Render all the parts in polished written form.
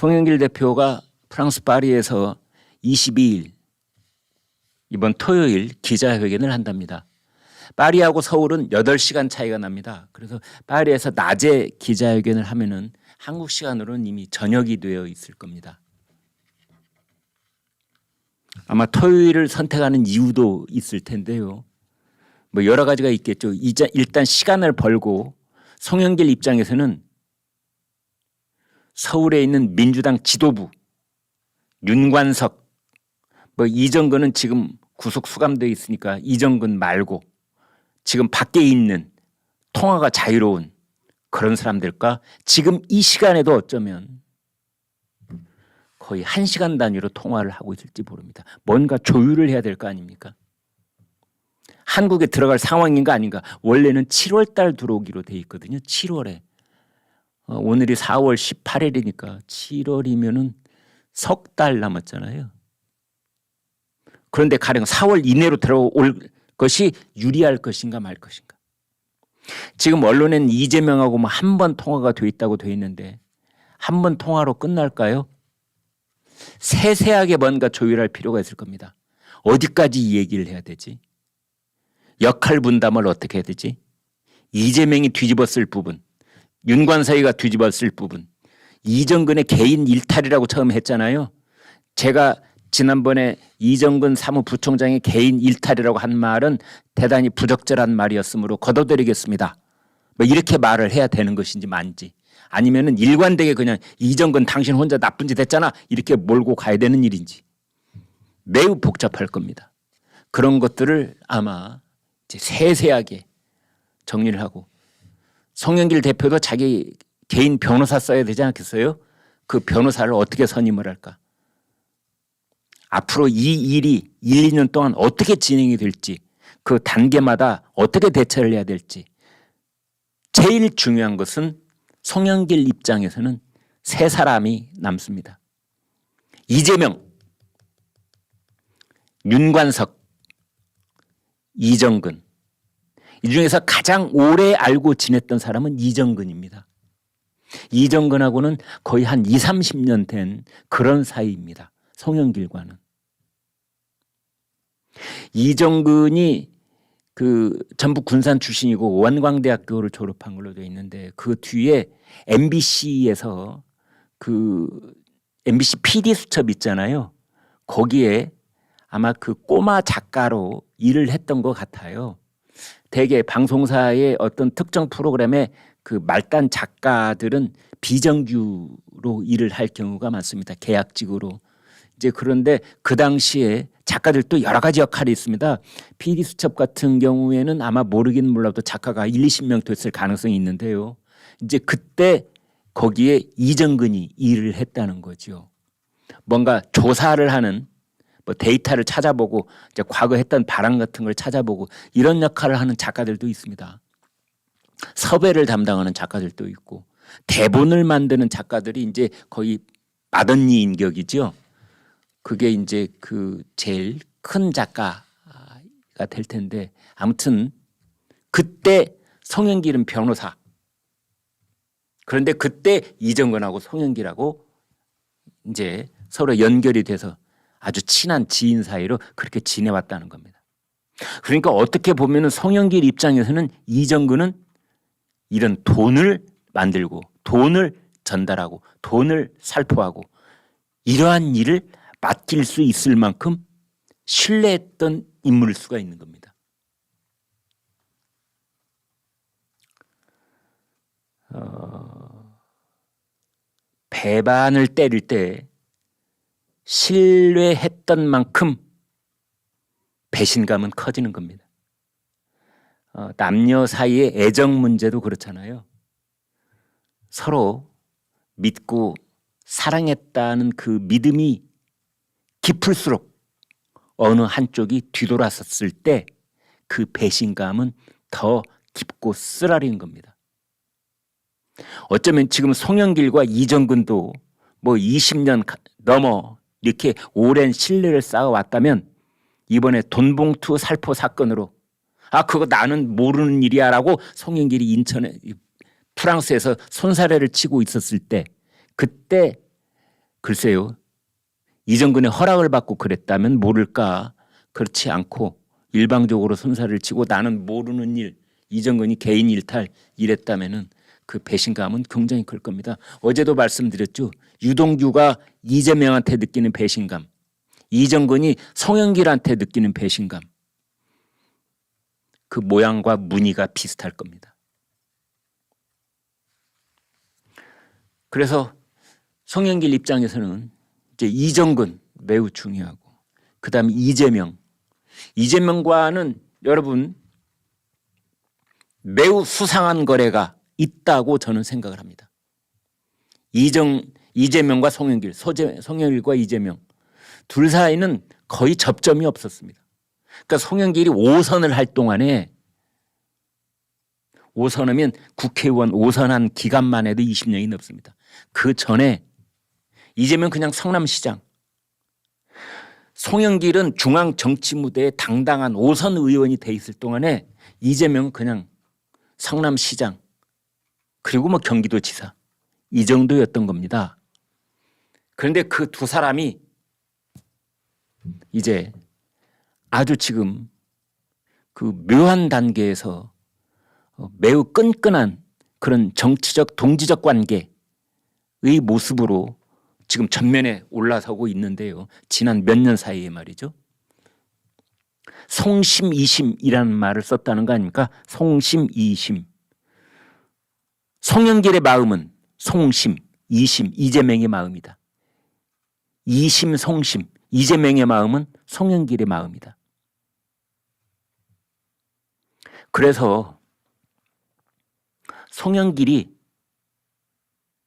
송영길 대표가 프랑스 파리에서 22일 이번 토요일 기자회견을 한답니다. 파리하고 서울은 8시간 차이가 납니다. 그래서 파리에서 낮에 기자회견을 하면은 한국 시간으로는 이미 저녁이 되어 있을 겁니다. 아마 토요일을 선택하는 이유도 있을 텐데요. 뭐 여러 가지가 있겠죠. 일단 시간을 벌고 송영길 입장에서는 서울에 있는 민주당 지도부, 윤관석, 뭐 이정근은 지금 구속 수감되어 있으니까 이정근 말고 지금 밖에 있는 통화가 자유로운 그런 사람들과 지금 이 시간에도 어쩌면 거의 1시간 단위로 통화를 하고 있을지 모릅니다. 뭔가 조율을 해야 될 거 아닙니까? 한국에 들어갈 상황인가 아닌가. 원래는 7월 달 들어오기로 돼 있거든요. 7월에. 오늘이 4월 18일이니까 7월이면은 석 달 남았잖아요. 그런데 가령 4월 이내로 들어올 것이 유리할 것인가 말 것인가. 지금 언론에는 이재명하고 뭐 한 번 통화가 돼 있다고 돼 있는데 한 번 통화로 끝날까요? 세세하게 뭔가 조율할 필요가 있을 겁니다. 어디까지 이 얘기를 해야 되지? 역할 분담을 어떻게 해야 되지? 이재명이 뒤집었을 부분, 윤관석이가 뒤집었을 부분, 이정근의 개인 일탈이라고 처음 했잖아요. 제가 지난번에 이정근 사무부총장의 개인 일탈이라고 한 말은 대단히 부적절한 말이었으므로 거둬들이겠습니다. 뭐 이렇게 말을 해야 되는 것인지 만지 아니면은 일관되게 그냥 이정근 당신 혼자 나쁜 짓 했잖아 이렇게 몰고 가야 되는 일인지 매우 복잡할 겁니다. 그런 것들을 아마 이제 세세하게 정리를 하고 송영길 대표도 자기 개인 변호사 써야 되지 않겠어요? 그 변호사를 어떻게 선임을 할까? 앞으로 이 일이 1, 2년 동안 어떻게 진행이 될지 그 단계마다 어떻게 대처를 해야 될지 제일 중요한 것은 송영길 입장에서는 세 사람이 남습니다. 이재명, 윤관석, 이정근. 이 중에서 가장 오래 알고 지냈던 사람은 이정근입니다. 이정근하고는 거의 한 20, 30년 된 그런 사이입니다. 송영길과는. 이정근이 그 전북 군산 출신이고 원광대학교를 졸업한 걸로 되어 있는데 그 뒤에 MBC에서 그 MBC PD 수첩 있잖아요. 거기에 아마 그 꼬마 작가로 일을 했던 것 같아요. 대개 방송사의 어떤 특정 프로그램에 그 말단 작가들은 비정규로 일을 할 경우가 많습니다. 계약직으로. 이제 그런데 그 당시에 작가들도 여러 가지 역할이 있습니다. PD 수첩 같은 경우에는 아마 모르긴 몰라도 작가가 1, 20명 됐을 가능성이 있는데요. 이제 그때 거기에 이정근이 일을 했다는 거죠. 뭔가 조사를 하는 뭐 데이터를 찾아보고 이제 과거 했던 발언 같은 걸 찾아보고 이런 역할을 하는 작가들도 있습니다. 섭외를 담당하는 작가들도 있고 대본을 만드는 작가들이 이제 거의 맏언니 인격이죠. 그게 이제 그 제일 큰 작가가 될 텐데 아무튼 그때 송영길은 변호사. 그런데 그때 이정근하고 송영길하고 이제 서로 연결이 돼서 아주 친한 지인 사이로 그렇게 지내왔다는 겁니다. 그러니까 어떻게 보면은 송영길 입장에서는 이정근은 이런 돈을 만들고 돈을 전달하고 돈을 살포하고 이러한 일을 맡길 수 있을 만큼 신뢰했던 인물일 수가 있는 겁니다. 배반을 때릴 때 신뢰했던 만큼 배신감은 커지는 겁니다. 남녀 사이의 애정 문제도 그렇잖아요. 서로 믿고 사랑했다는 그 믿음이 깊을수록 어느 한쪽이 뒤돌아섰을 때 그 배신감은 더 깊고 쓰라린 겁니다. 어쩌면 지금 송영길과 이정근도 뭐 20년 넘어 이렇게 오랜 신뢰를 쌓아왔다면 이번에 돈봉투 살포 사건으로 그거 나는 모르는 일이야 라고 송영길이 인천에 프랑스에서 손사래를 치고 있었을 때 그때 글쎄요. 이정근의 허락을 받고 그랬다면 모를까. 그렇지 않고 일방적으로 손살을 치고 나는 모르는 일, 이정근이 개인 일탈 이랬다면은 그 배신감은 굉장히 클 겁니다. 어제도 말씀드렸죠. 유동규가 이재명한테 느끼는 배신감, 이정근이 송영길한테 느끼는 배신감, 그 모양과 무늬가 비슷할 겁니다. 그래서 송영길 입장에서는 이제 이정근 매우 중요하고, 그 다음에 이재명과는 여러분 매우 수상한 거래가 있다고 저는 생각을 합니다. 이재명과 송영길, 송영길과 이재명 둘 사이는 거의 접점이 없었습니다. 그러니까 송영길이 5선을 할 동안에, 5선하면 국회의원 5선한 기간만 해도 20년이 넘습니다. 그 전에 이재명 그냥 성남시장, 송영길은 중앙 정치 무대에 당당한 5선 의원이 돼 있을 동안에 이재명은 그냥 성남시장, 그리고 뭐 경기도지사, 이 정도였던 겁니다. 그런데 그 두 사람이 이제 아주 지금 그 묘한 단계에서 매우 끈끈한 그런 정치적 동지적 관계의 모습으로 지금 전면에 올라서고 있는데요. 지난 몇 년 사이에 말이죠. 송심이심이라는 말을 썼다는 거 아닙니까? 송심이심. 송영길의 마음은 송심, 이심, 이재명의 마음이다. 이심, 송심, 이재명의 마음은 송영길의 마음이다. 그래서 송영길이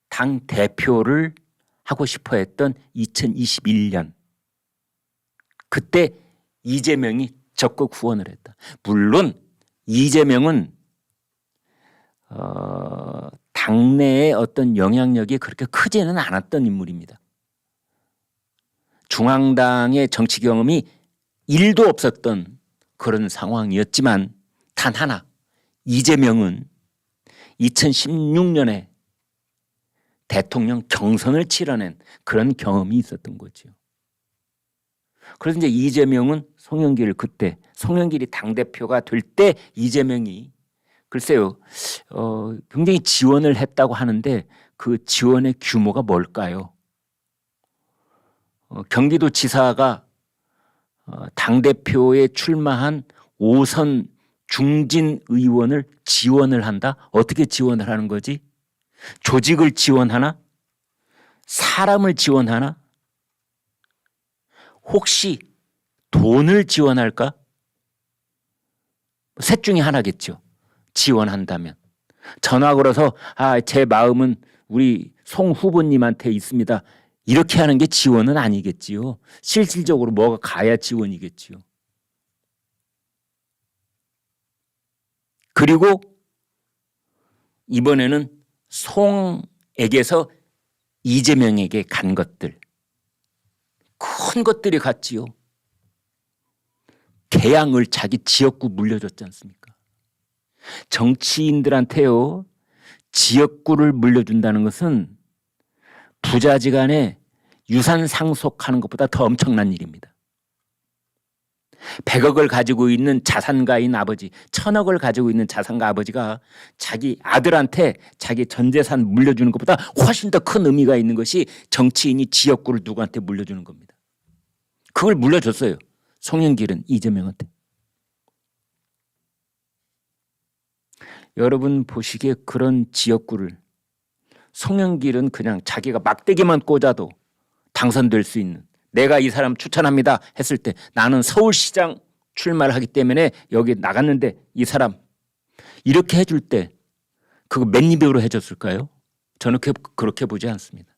당 대표를 하고 싶어 했던 2021년, 그때 이재명이 적극 후원을 했다. 물론 이재명은 당내의 어떤 영향력이 그렇게 크지는 않았던 인물입니다. 중앙당의 정치 경험이 1도 없었던 그런 상황이었지만, 단 하나, 이재명은 2016년에 대통령 경선을 치러낸 그런 경험이 있었던 거죠. 그래서 이제 이재명은 송영길을, 그때 송영길이 당대표가 될 때 이재명이 글쎄요, 굉장히 지원을 했다고 하는데 그 지원의 규모가 뭘까요? 경기도지사가 당대표에 출마한 5선 중진 의원을 지원을 한다? 어떻게 지원을 하는 거지? 조직을 지원하나? 사람을 지원하나? 혹시 돈을 지원할까? 셋 중에 하나겠죠. 지원한다면. 전화 걸어서 제 마음은 우리 송 후보님한테 있습니다. 이렇게 하는 게 지원은 아니겠지요. 실질적으로 뭐가 가야 지원이겠지요. 그리고 이번에는 송에게서 이재명에게 간 것들, 큰 것들이 갔지요. 개양을 자기 지역구 물려줬지 않습니까? 정치인들한테요, 지역구를 물려준다는 것은 부자지간에 유산 상속하는 것보다 더 엄청난 일입니다. 100억을 가지고 있는 자산가인 아버지, 1000억을 가지고 있는 자산가 아버지가 자기 아들한테 자기 전 재산 물려주는 것보다 훨씬 더 큰 의미가 있는 것이 정치인이 지역구를 누구한테 물려주는 겁니다. 그걸 물려줬어요. 송영길은 이재명한테. 여러분 보시기에 그런 지역구를 송영길은 그냥 자기가 막대기만 꽂아도 당선될 수 있는, 내가 이 사람 추천합니다 했을 때 나는 서울시장 출마를 하기 때문에 여기 나갔는데 이 사람, 이렇게 해줄 때 그거 맨입으로 해줬을까요? 저는 그렇게 보지 않습니다.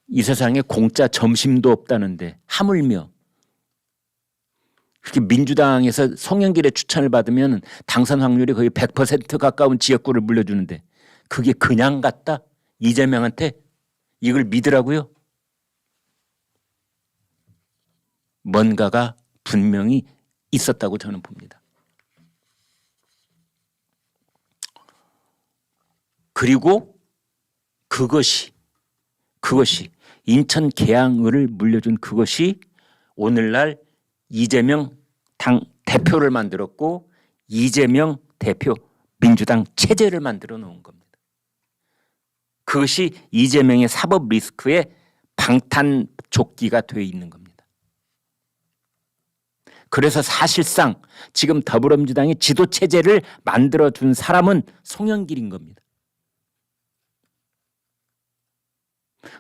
이 세상에 공짜 점심도 없다는데 하물며 그렇게 민주당에서 송영길의 추천을 받으면 당선 확률이 거의 100% 가까운 지역구를 물려주는데 그게 그냥 갔다? 이재명한테? 이걸 믿으라고요? 뭔가가 분명히 있었다고 저는 봅니다. 그리고 그것이 인천 계양을을 물려준 그것이 오늘날 이재명 당 대표를 만들었고 이재명 대표 민주당 체제를 만들어 놓은 겁니다. 그것이 이재명의 사법 리스크의 방탄조끼가 되어 있는 겁니다. 그래서 사실상 지금 더불어민주당의 지도체제를 만들어준 사람은 송영길인 겁니다.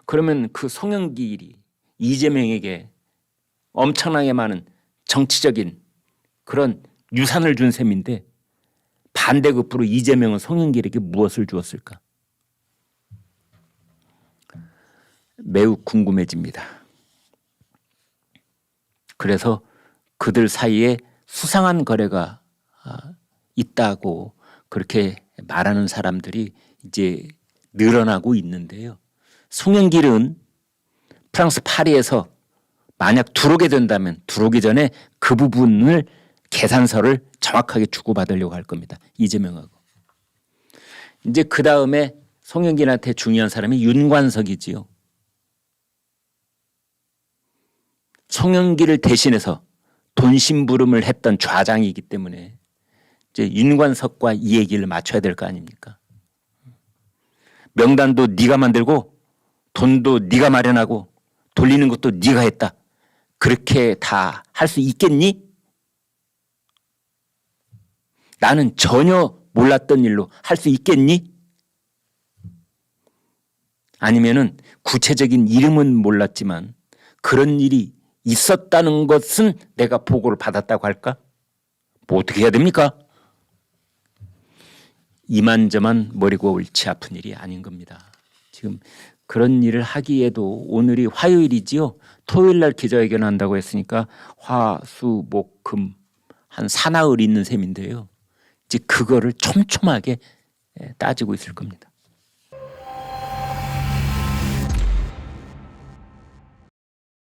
그러면 그 송영길이 이재명에게 엄청나게 많은 정치적인 그런 유산을 준 셈인데 반대급부로 이재명은 송영길에게 무엇을 주었을까? 매우 궁금해집니다. 그래서 그들 사이에 수상한 거래가 있다고 그렇게 말하는 사람들이 이제 늘어나고 있는데요. 송영길은 프랑스 파리에서 만약 들어오게 된다면 들어오기 전에 그 부분을 계산서를 정확하게 주고받으려고 할 겁니다. 이재명하고. 이제 그 다음에 송영길한테 중요한 사람이 윤관석이지요. 송영길을 대신해서 돈 심부름을 했던 좌장이기 때문에 이제 윤관석과 이 얘기를 맞춰야 될 거 아닙니까? 명단도 네가 만들고 돈도 네가 마련하고 돌리는 것도 네가 했다. 그렇게 다 할 수 있겠니? 나는 전혀 몰랐던 일로 할 수 있겠니? 아니면은 구체적인 이름은 몰랐지만 그런 일이 있었다는 것은 내가 보고를 받았다고 할까? 뭐 어떻게 해야 됩니까? 이만저만 머리고 옳지 아픈 일이 아닌 겁니다. 지금 그런 일을 하기에도 오늘이 화요일이지요. 토요일 날 기자회견 한다고 했으니까 화, 수, 목, 금 한 사나흘 있는 셈인데요. 이제 그거를 촘촘하게 따지고 있을 겁니다.